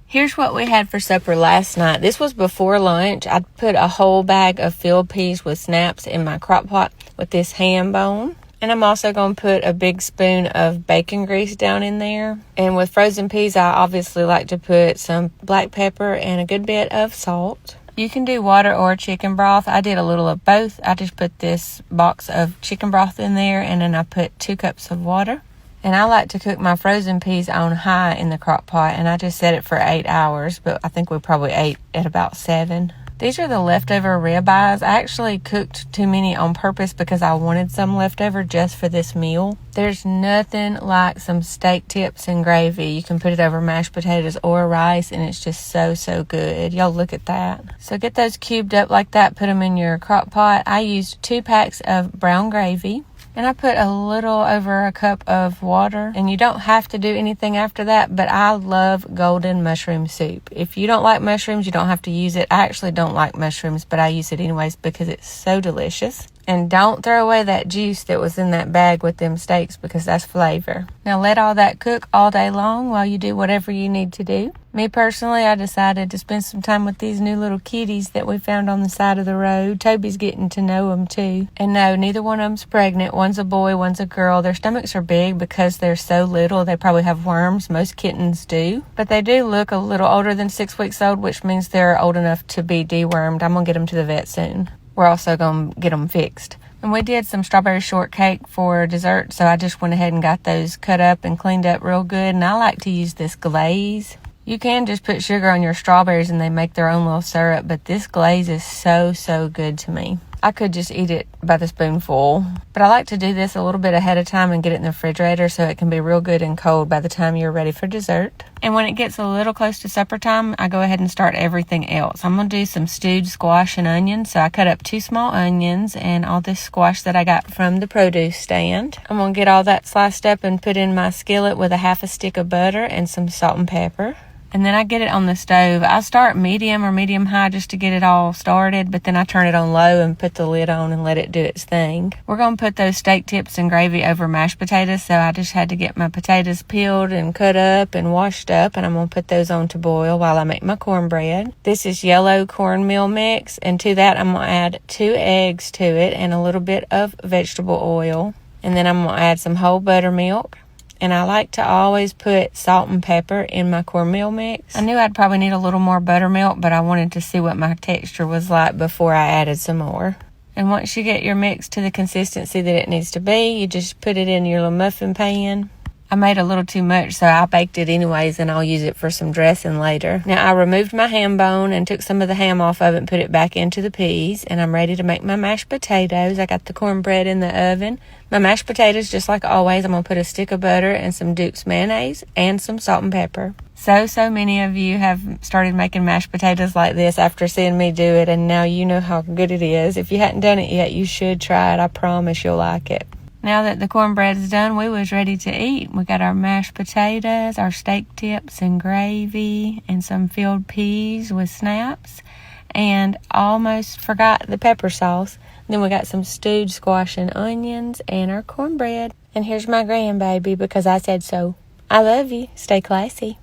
Here's what we had for supper last night. This was before lunch. I put a whole bag of filled peas with snaps in my crock pot with this ham bone. And I'm also going to put a big spoon of bacon grease down in there. And with frozen peas, I obviously like to put some black pepper and a good bit of salt. You can do water or chicken broth. I did a little of both. I just put this box of chicken broth in there, and then I put 2 cups of water. And I like to cook my frozen peas on high in the crock pot, and I just set it for 8 hours, but I think we probably ate at about 7. These are the leftover ribeyes. I actually cooked too many on purpose because I wanted some leftover just for this meal. There's nothing like some steak tips and gravy. You can put it over mashed potatoes or rice, and it's just so good. Y'all look at that. So get those cubed up like that. Put them in your crock pot. I used 2 packs of brown gravy. And I put a little over a cup of water. And you don't have to do anything after that, but I love golden mushroom soup. If you don't like mushrooms, you don't have to use it. I actually don't like mushrooms, but I use it anyways because it's so delicious. And don't throw away that juice that was in that bag with them steaks because that's flavor. Now let all that cook all day long while you do whatever you need to do. Me personally, I decided to spend some time with these new little kitties that we found on the side of the road. Toby's getting to know them too. And no, neither one of them's pregnant. One's a boy, one's a girl. Their stomachs are big because they're so little. They probably have worms. Most kittens do. But they do look a little older than 6 weeks old, which means they're old enough to be dewormed. I'm going to get them to the vet soon. We're also going to get them fixed. And we did some strawberry shortcake for dessert, so I just went ahead and got those cut up and cleaned up real good. And I like to use this glaze. You can just put sugar on your strawberries and they make their own little syrup, but this glaze is so good to me. I could just eat it by the spoonful, but I like to do this a little bit ahead of time and get it in the refrigerator so it can be real good and cold by the time you're ready for dessert. And when it gets a little close to supper time, I go ahead and start everything else. I'm going to do some stewed squash and onions, so I cut up 2 small onions and all this squash that I got from the produce stand. I'm going to get all that sliced up and put in my skillet with a half a stick of butter and some salt and pepper. And then I get it on the stove. I start medium or medium high just to get it all started, but then I turn it on low and put the lid on and let it do its thing. We're going to put those steak tips and gravy over mashed potatoes, so I just had to get my potatoes peeled and cut up and washed up, and I'm going to put those on to boil while I make my cornbread. This is yellow cornmeal mix, and to that I'm going to add 2 eggs to it and a little bit of vegetable oil. And then I'm going to add some whole buttermilk. And I like to always put salt and pepper in my cornmeal mix. I knew I'd probably need a little more buttermilk, but I wanted to see what my texture was like before I added some more. And once you get your mix to the consistency that it needs to be, you just put it in your little muffin pan. I made a little too much, so I baked it anyways, and I'll use it for some dressing later. Now, I removed my ham bone and took some of the ham off of it and put it back into the peas, and I'm ready to make my mashed potatoes. I got the cornbread in the oven. My mashed potatoes, just like always, I'm going to put a stick of butter and some Duke's mayonnaise and some salt and pepper. So many of you have started making mashed potatoes like this after seeing me do it, and now you know how good it is. If you hadn't done it yet, you should try it. I promise you'll like it. Now that the cornbread is done, we was ready to eat. We got our mashed potatoes, our steak tips and gravy, and some filled peas with snaps, and almost forgot the pepper sauce. Then we got some stewed squash and onions and our cornbread. And here's my grandbaby because I said so. I love you. Stay classy.